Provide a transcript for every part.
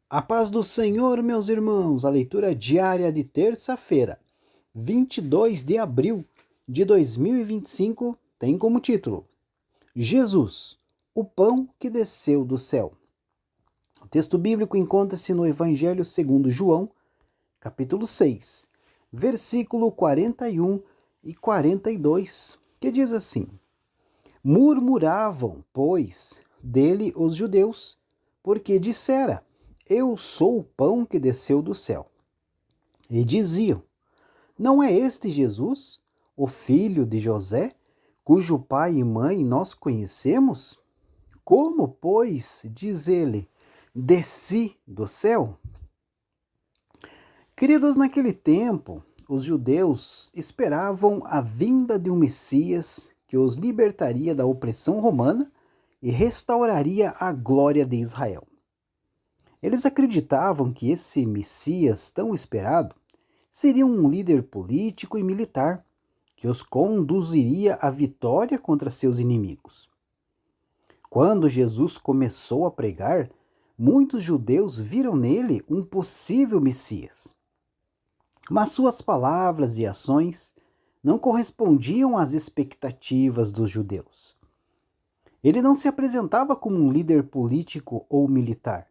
A paz do Senhor, meus irmãos, a leitura diária de terça-feira, 22 de abril de 2025, tem como título: Jesus, o pão que desceu do céu. O texto bíblico encontra-se no Evangelho segundo João, capítulo 6, versículo 41 e 42, que diz assim: Murmuravam, pois, dele os judeus, porque dissera: Eu sou o pão que desceu do céu. E diziam: Não é este Jesus, o filho de José, cujo pai e mãe nós conhecemos? Como, pois, diz ele, desci do céu? Queridos, naquele tempo, os judeus esperavam a vinda de um Messias que os libertaria da opressão romana e restauraria a glória de Israel. Eles acreditavam que esse Messias tão esperado seria um líder político e militar que os conduziria à vitória contra seus inimigos. Quando Jesus começou a pregar, muitos judeus viram nele um possível Messias. Mas suas palavras e ações não correspondiam às expectativas dos judeus. Ele não se apresentava como um líder político ou militar,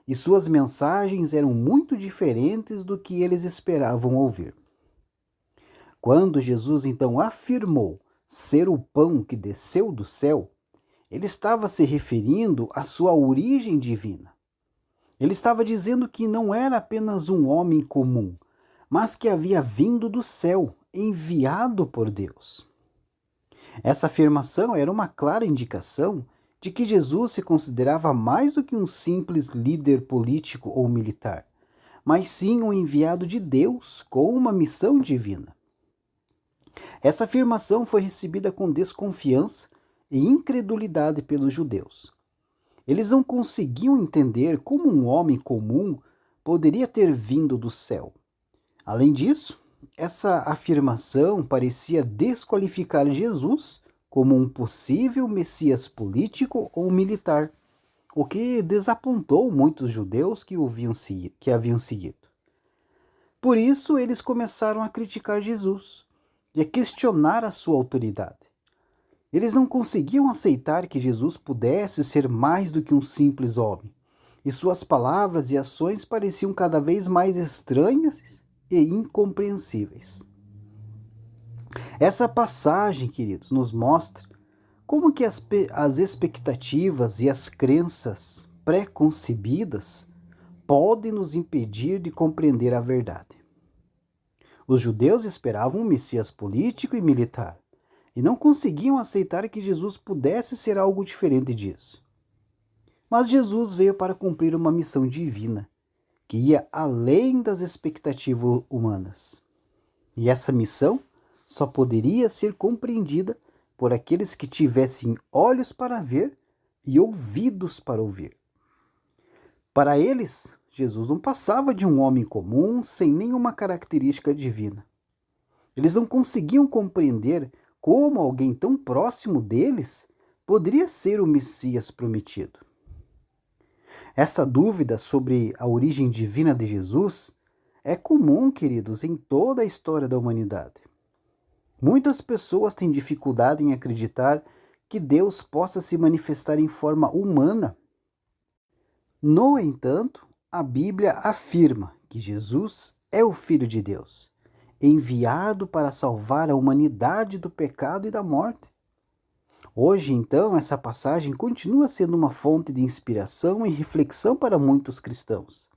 e suas mensagens eram muito diferentes do que eles esperavam ouvir. Quando Jesus então afirmou ser o pão que desceu do céu, ele estava se referindo à sua origem divina. Ele estava dizendo que não era apenas um homem comum, mas que havia vindo do céu, enviado por Deus. Essa afirmação era uma clara indicação de que Jesus se considerava mais do que um simples líder político ou militar, mas sim um enviado de Deus com uma missão divina. Essa afirmação foi recebida com desconfiança e incredulidade pelos judeus. Eles não conseguiam entender como um homem comum poderia ter vindo do céu. Além disso, essa afirmação parecia desqualificar Jesus como um possível Messias político ou militar, o que desapontou muitos judeus que haviam seguido. Por isso, eles começaram a criticar Jesus e a questionar a sua autoridade. Eles não conseguiam aceitar que Jesus pudesse ser mais do que um simples homem, e suas palavras e ações pareciam cada vez mais estranhas e incompreensíveis. Essa passagem, queridos, nos mostra como que as expectativas e as crenças pré-concebidas podem nos impedir de compreender a verdade. Os judeus esperavam um Messias político e militar, e não conseguiam aceitar que Jesus pudesse ser algo diferente disso. Mas Jesus veio para cumprir uma missão divina, que ia além das expectativas humanas. E essa missão só poderia ser compreendida por aqueles que tivessem olhos para ver e ouvidos para ouvir. Para eles, Jesus não passava de um homem comum sem nenhuma característica divina. Eles não conseguiam compreender como alguém tão próximo deles poderia ser o Messias prometido. Essa dúvida sobre a origem divina de Jesus é comum, queridos, em toda a história da humanidade. Muitas pessoas têm dificuldade em acreditar que Deus possa se manifestar em forma humana. No entanto, a Bíblia afirma que Jesus é o Filho de Deus, enviado para salvar a humanidade do pecado e da morte. Hoje, então, essa passagem continua sendo uma fonte de inspiração e reflexão para muitos cristãos.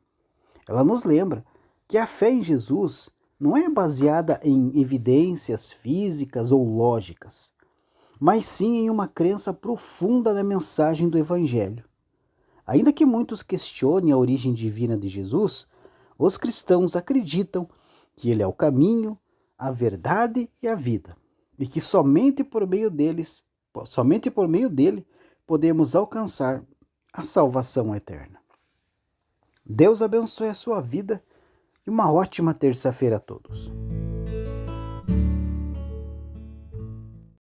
Ela nos lembra que a fé em Jesus não é baseada em evidências físicas ou lógicas, mas sim em uma crença profunda na mensagem do Evangelho. Ainda que muitos questionem a origem divina de Jesus, os cristãos acreditam que ele é o caminho, a verdade e a vida, e que somente por meio dele podemos alcançar a salvação eterna. Deus abençoe a sua vida e uma ótima terça-feira a todos.